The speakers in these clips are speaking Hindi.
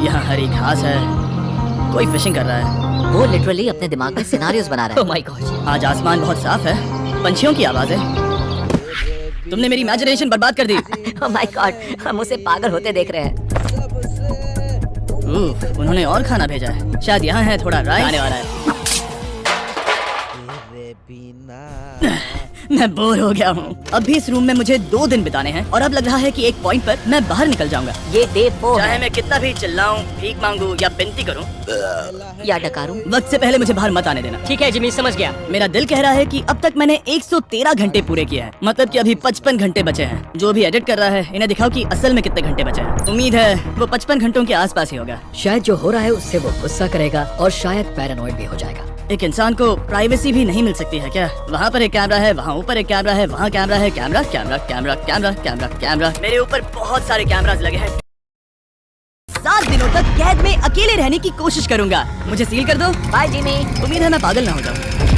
यहाँ हरी घास है, कोई फिशिंग कर रहा है। वो लिटरली अपने दिमाग में सिनारियोज बना रहा है। ओह माय गॉड, आज आसमान बहुत साफ है, पंछियों की आवाज है। तुमने मेरी इमेजिनेशन बर्बाद कर दी। ओह माय गॉड, हम उसे पागल होते देख रहे हैं। उन्होंने और खाना भेजा है, शायद यहाँ है थोड़ा राइस आने वाला है। मैं बोर हो गया हूँ। अब भी इस रूम में मुझे 2 दिन बिताने हैं और अब लग रहा है कि एक पॉइंट पर मैं बाहर निकल जाऊंगा। ये डे 4 चाहे है। मैं कितना भी चिल्लाऊं, भीख मांगू या विनती करूं, या डकारूं। वक्त से पहले मुझे बाहर मत आने देना। ठीक है जिमी, समझ गया। मेरा दिल कह रहा है कि अब तक मैंने 113 घंटे पूरे किए हैं, मतलब कि अभी 55 घंटे बचे हैं। जो भी एडिट कर रहा है, इन्हें दिखाओ कि असल में कितने घंटे बचे हैं। उम्मीद है वो 55 घंटों के आसपास ही होगा। शायद जो हो रहा है उससे वो गुस्सा करेगा और शायद पैरानॉइड भी हो जाएगा। एक इंसान को प्राइवेसी भी नहीं मिल सकती है क्या? वहाँ पर एक कैमरा है, वहाँ ऊपर एक कैमरा है, वहाँ कैमरा है, camera camera camera camera camera camera. मेरे ऊपर बहुत सारे कैमरास लगे हैं। 7 दिनों तक कैद में अकेले रहने की कोशिश करूंगा। मुझे सील कर दो। Bye Jimmy. उम्मीद है मैं पागल ना हो जाऊं।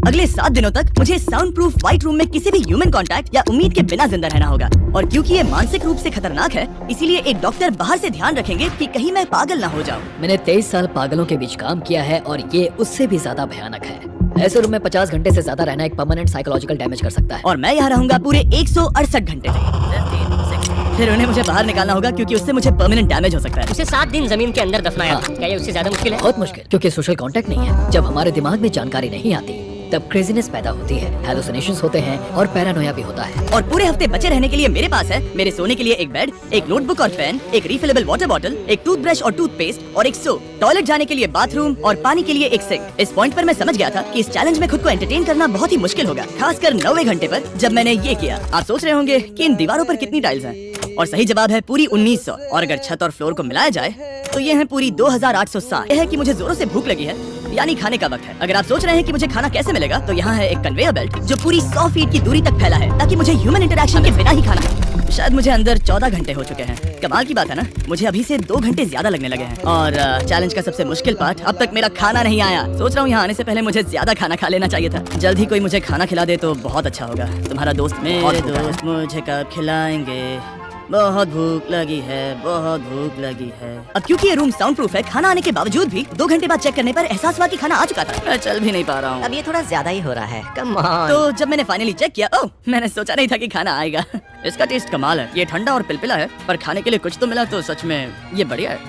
अगले 7 दिनों तक मुझे साउंड प्रूफ व्हाइट रूम में किसी भी ह्यूमन कांटेक्ट या उम्मीद के बिना जिंदा रहना होगा। और क्योंकि ये मानसिक रूप से खतरनाक है, इसीलिए एक डॉक्टर बाहर से ध्यान रखेंगे कि कहीं मैं पागल ना हो जाऊं। मैंने 23 साल पागलों के बीच काम किया है और ये उससे भी ज्यादा भयानक है। ऐसे रूम में 50 घंटे से ज्यादा रहना एक परमानेंट साइकोलॉजिकल डैमेज कर सकता है। और मैं यहाँ रहूंगा पूरे 168 घंटे तक। फिर उन्हें मुझे बाहर निकालना होगा क्योंकि उससे मुझे परमानेंट डैमेज हो सकता है। उसे 7 दिन जमीन के अंदर दफनाया। हाँ। क्या ये उससे ज्यादा मुश्किल है? बहुत मुश्किल, क्योंकि सोशल कांटेक्ट नहीं है। जब हमारे दिमाग में जानकारी नहीं आती तब क्रेजीनेस पैदा होती है, हैलुसिनेशंस होते हैं और पैरानोया भी होता है। और पूरे हफ्ते बचे रहने के लिए मेरे पास है मेरे सोने के लिए एक बेड, एक नोटबुक और पेन, एक रिफिलेबल वाटर बॉटल, एक टूथब्रश और टूथपेस्ट और एक सोप, टॉयलेट जाने के लिए बाथरूम और पानी के लिए एक सिंक। इस पॉइंट पर मैं समझ गया था कि इस चैलेंज में खुद को एंटरटेन करना बहुत ही मुश्किल होगा, खासकर 90वें घंटे पर जब मैंने ये किया। आप सोच रहे होंगे कि इन दीवारों पर कितनी टाइल्स हैं, और सही जवाब है पूरी 1900। और अगर छत और फ्लोर को मिलाया जाए तो ये है पूरी 2860। यह है कि मुझे जोरों से भूख लगी है, यानी खाने का वक्त है। अगर आप सोच रहे हैं कि मुझे खाना कैसे मिलेगा, तो यहाँ है एक कन्वेयर बेल्ट जो पूरी 100 फीट की दूरी तक फैला है, ताकि मुझे ह्यूमन इंटरैक्शन के बिना ही खाना है। शायद मुझे अंदर 14 घंटे हो चुके हैं। कमाल की बात है ना, मुझे अभी से 2 घंटे ज्यादा लगने लगे हैं। और चैलेंज का सबसे मुश्किल पार्ट, अब तक मेरा खाना नहीं आया। सोच रहा हूँ यहाँ आने से पहले मुझे ज्यादा खाना खा लेना चाहिए था। जल्द ही कोई मुझे खाना खिला दे तो बहुत अच्छा होगा। तुम्हारा दोस्त मेरे दोस्त मुझे कब खिलाएंगे? बहुत भूख लगी है, बहुत भूख लगी है। अब क्योंकि ये रूम साउंड प्रूफ है, खाना आने के बावजूद भी 2 घंटे बाद चेक करने पर एहसास हुआ कि खाना आ चुका था। मैं चल भी नहीं पा रहा हूँ। अब ये थोड़ा ज्यादा ही हो रहा है। Come on. तो जब मैंने फाइनली चेक किया, ओह, मैंने सोचा नहीं था कि खाना आएगा। इसका टेस्ट कमाल है। ये ठंडा और पिलपिला है, पर खाने के लिए कुछ तो मिला, तो सच में ये बढ़िया है।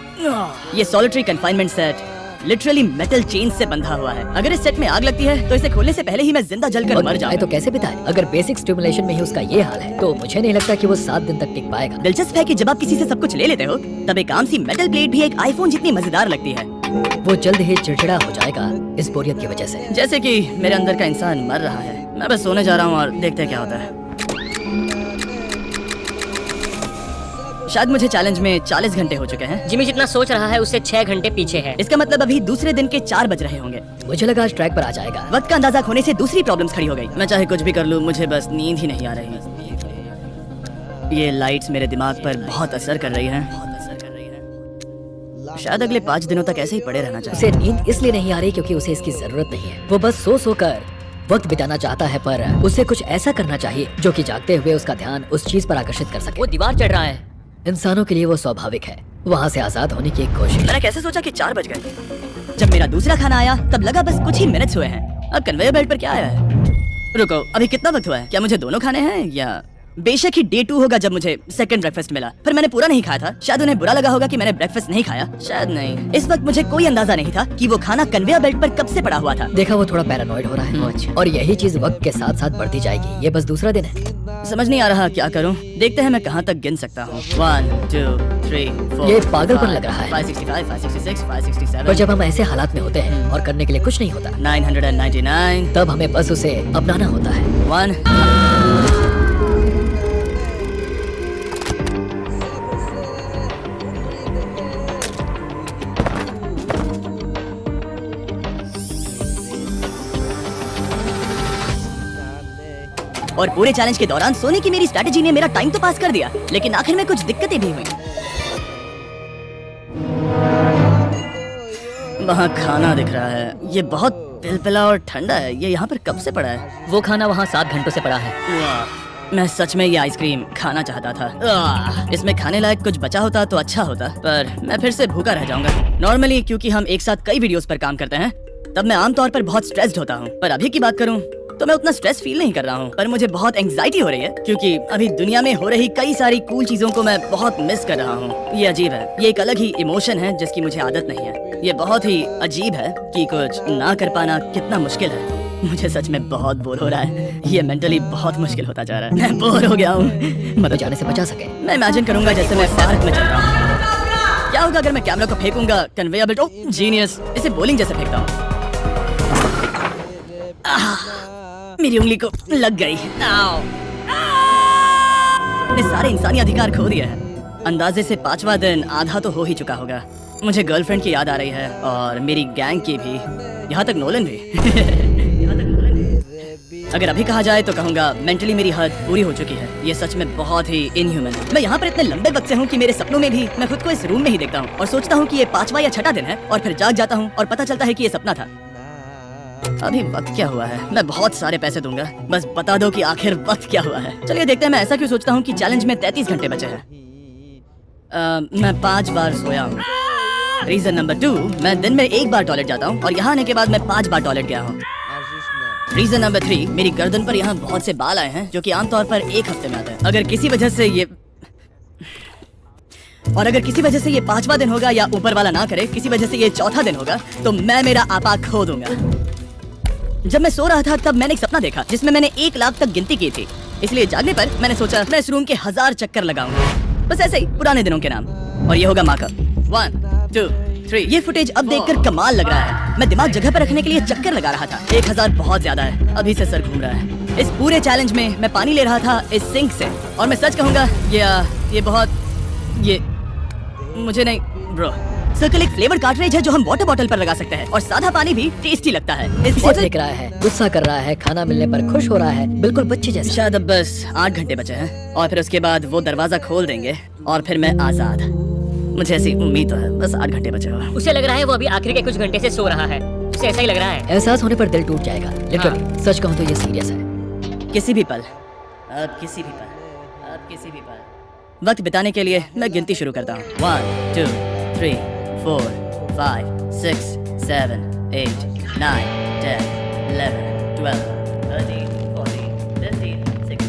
ये solitary confinement set literally metal chain से बंधा हुआ है। अगर इस सेट में आग लगती है तो इसे खोलने से पहले ही मैं जिंदा जलकर मर जाऊंगा। तो कैसे बिताए? अगर बेसिक स्टिमुलेशन में ही उसका ये हाल है तो मुझे नहीं लगता कि वो 7 दिन तक टिक पाएगा। दिलचस्प है कि जब आप किसी से सब कुछ ले लेते हो, तब एक आम सी मेटल प्लेट भी एक आईफोन जितनी मजेदार लगती है। वो जल्द ही चिड़चिड़ा हो जाएगा इस बोरियत की वजह से। जैसे कि मेरे अंदर का इंसान मर रहा है। मैं बस सोने जा रहा हूँ और देखते हैं क्या होता है। शायद मुझे चैलेंज में 40 घंटे हो चुके हैं। जिमी जितना सोच रहा है उससे 6 घंटे पीछे है। इसका मतलब अभी दूसरे दिन के 4 बज रहे होंगे। मुझे लगा आज ट्रैक पर आ जाएगा। वक्त का अंदाजा खोने से दूसरी प्रॉब्लम्स खड़ी हो गई। मैं चाहे कुछ भी कर लूं, मुझे बस नींद ही नहीं आ रही। ये लाइट्स मेरे दिमाग पर बहुत असर कर रही हैं। शायद अगले 5 दिनों तक ऐसे ही पड़े रहना चाहिए। उसे नींद इसलिए नहीं आ रही क्योंकि उसे इसकी जरूरत नहीं है। वो बस सो कर वक्त बिताना चाहता है, पर उसे कुछ ऐसा करना चाहिए जो कि जागते हुए उसका ध्यान उस चीज पर आकर्षित कर सके। वो दीवार चढ़ रहा है। इंसानों के लिए वो स्वाभाविक है, वहाँ से आजाद होने की एक कोशिश। मैंने कैसे सोचा कि 4 बज गए? जब मेरा दूसरा खाना आया तब लगा बस कुछ ही मिनट्स हुए हैं। अब कन्वेयर बेल्ट पर क्या आया है? रुको, अभी कितना वक्त हुआ है? क्या मुझे दोनों खाने हैं या बेशक ही डे 2 होगा जब मुझे सेकंड ब्रेकफास्ट मिला, पर मैंने पूरा नहीं खाया था। शायद उन्हें बुरा लगा होगा कि मैंने ब्रेकफास्ट नहीं खाया, शायद नहीं। इस वक्त मुझे कोई अंदाजा नहीं था कि वो खाना कन्वेयर बेल्ट पर कब से पड़ा हुआ था। देखा, वो थोड़ा पैरानॉइड हो रहा है। और यही चीज वक्त के साथ साथ बढ़ती जाएगी। ये बस दूसरा दिन है। समझ नहीं आ रहा क्या करूं। देखते हैं मैं कहां तक गिन सकता हूं। 1 2 3 4। ये पागलपन लग रहा है। 565 566 567। पर जब हम ऐसे हालात में होते हैं और करने के लिए कुछ नहीं होता, 999। तब हमें बस उसे अपनाना होता है। 1। और पूरे चैलेंज के दौरान सोने की मेरी स्ट्रैटेजी ने मेरा टाइम तो पास कर दिया, लेकिन आखिर में कुछ दिक्कतें भी हुई। वहाँ खाना दिख रहा है, ये बहुत पिलपिला और ठंडा है। ये यहाँ पर कब से पड़ा है? वो खाना वहाँ 7 घंटों से पड़ा है। मैं सच में ये आइसक्रीम खाना चाहता था। इसमें खाने लायक कुछ बचा होता तो अच्छा होता, पर मैं फिर से भूखा रह जाऊंगा। नॉर्मली क्योंकि हम एक साथ कई वीडियोस पर काम करते हैं, तब मैं आमतौर पर बहुत स्ट्रेस्ड होता हूँ। पर अभी की बात करूँ तो मैं उतना स्ट्रेस फील नहीं कर रहा हूँ, पर मुझे बहुत एंग्जाइटी हो रही है क्योंकि अभी दुनिया में हो रही कई सारी कूल चीजों को मैं बहुत मिस कर रहा हूँ। ये अजीब है, ये एक अलग ही इमोशन है जिसकी मुझे आदत नहीं है। ये बहुत ही अजीब है कि कुछ ना कर पाना कितना मुश्किल है। मुझे सच में बहुत बोर हो रहा है। ये मेंटली बहुत मुश्किल होता जा रहा है। मैं बोर हो गया हूँ। मदद जाने से बचा सके। मैं इमेजिन करूंगा जैसे मैं पार्क में चल रहा हूँ। क्या होगा अगर मैं कैमरा को फेंकूंगा कन्वेयर बेल्ट? ओह जीनियस, इसे बोलिंग जैसे फेंकता हूँ। मेरी उंगली को लग गई। मैंने सारे इंसानी अधिकार खो दिए हैं। अंदाजे से 5वां दिन आधा तो हो ही चुका होगा। मुझे गर्लफ्रेंड की याद आ रही है और मेरी गैंग की भी, यहाँ तक नोलन भी। यहाँ तक नोलन भी। अगर अभी कहा जाए तो कहूँगा मेंटली मेरी हद पूरी हो चुकी है। ये सच में बहुत ही इनह्यूमन है। मैं यहाँ पर इतने लंबे वक्त से हूँ कि मेरे सपनों में भी मैं खुद को इस रूम में ही देखता हूँ और सोचता हूँ कि ये 5वां या 6वां दिन है, और फिर जाग जाता हूँ और पता चलता है कि ये सपना था। अभी वक्त क्या हुआ है? मैं बहुत सारे पैसे दूंगा, बस बता दो कि आखिर वक्त क्या हुआ है। चलिए देखते हैं मैं ऐसा क्यों सोचता हूँ कि चैलेंज में 33 घंटे बचे हैं। मैं 5 बार सोया हूँ। रीजन नंबर 2, मैं दिन में 1 बार टॉयलेट जाता हूँ और यहाँ आने के बाद मैं 5 बार टॉयलेट गया हूँ। रीजन नंबर 3, मेरी गर्दन पर यहाँ बहुत से बाल आए हैं जो कि आमतौर पर 1 हफ्ते में आते हैं। अगर किसी वजह से ये 5वां दिन होगा या ऊपर वाला ना करे, किसी वजह से ये 4था दिन होगा, तो मैं मेरा आपा खो दूंगा। जब मैं सो रहा था तब मैंने एक सपना देखा जिसमें मैंने 1 लाख तक गिनती की थी। इसलिए जागने पर मैंने सोचा मैं इस रूम के 1000 चक्कर लगाऊंगा, बस ऐसे ही पुराने दिनों के नाम। और ये होगा माँ का 1 2 3। ये फुटेज अब देखकर कमाल लग रहा है। मैं दिमाग जगह पर रखने के लिए चक्कर लगा रहा था। 1000 बहुत ज्यादा है। अभी से सर घूम रहा है। इस पूरे चैलेंज में मैं पानी ले रहा था इस सिंक से, और मैं सच कहूंगा ये मुझे नहीं ब्रो। सर्कल एक फ्लेवर कार्ट्रिज है जो हम वाटर बॉटल पर लगा सकते हैं, और सादा पानी भी टेस्टी लगता है। इस इसे देख रहा है, गुस्सा कर रहा है, खाना मिलने पर खुश हो रहा है, बिल्कुल बच्चे जैसे। शायद अब बस 8 घंटे बचे हैं और फिर उसके बाद वो दरवाजा खोल देंगे और फिर मैं आजाद। मुझे ऐसी उम्मीद तो है, बस 8 घंटे बचे हुए। उसे लग रहा है वो अभी आखिर के कुछ घंटे से सो रहा है। उसे ऐसा ही लग रहा है। एहसास होने पर दिल टूट जाएगा। लिटरली सच कहूँ तो ये सीरियस है। किसी भी पल, अब किसी भी पल वक्त बिताने के लिए मैं गिनती शुरू करता हूँ। 1 2 3 4 5 6 7 8 9 10 11 12 13 14 15 16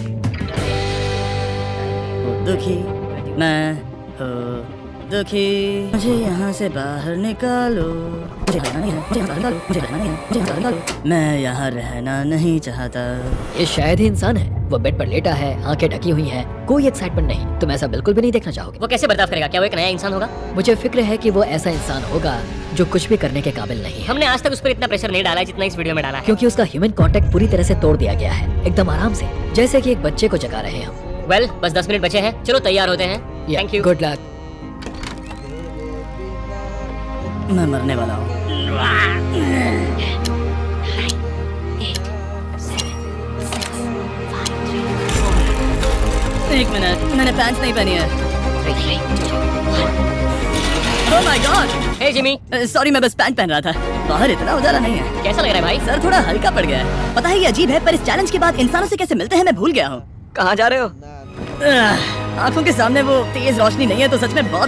दुखी मैं हो दुखी, मुझे यहाँ से बाहर निकालो, मुझे रहना नहीं है, मुझे यहाँ से बाहर निकालो, मुझे रहना नहीं है, मुझे यहाँ से बाहर निकालो। मैं यहाँ रहना नहीं चाहता। ये शायद ही इंसान है। वो बेड पर लेटा है, आंखें ढकी हुई हैं, कोई एक्साइटमेंट नहीं। तुम ऐसा बिल्कुल भी नहीं देखना चाहोगे। वो कैसे बर्ताव करेगा? क्या वो एक नया इंसान होगा? मुझे फिक्र है कि वो ऐसा इंसान होगा जो कुछ भी करने के काबिल नहीं है, हमने आज तक उस पर इतना प्रेशर नहीं डाला है जितना इस वीडियो में डाला है। क्योंकि उसका ह्यूमन कांटेक्ट पूरी तरह से तोड़ दिया गया है, एकदम आराम से, जैसे कि एक बच्चे को जगा रहे हम। वेल, बस 10 मिनट बचे हैं। चलो तैयार होते हैं। Thank you. Good luck. मैं मरने वाला हूँ। एक मिनट, मैंने पैंट्स नहीं पहनी है। Oh my God! Hey Jimmy, sorry, मैं बस पैंट पहन रहा था। बाहर इतना उजाला नहीं है। कैसा लग रहा है भाई? सर थोड़ा हल्का पड़ गया है। पता है ये अजीब है, पर इस चैलेंज के बाद इंसानों से कैसे मिलते हैं मैं भूल गया हूँ। कहाँ जा रहे हो? आंखों के सामने वो तेज रोशनी नहीं है तो सच में बहुत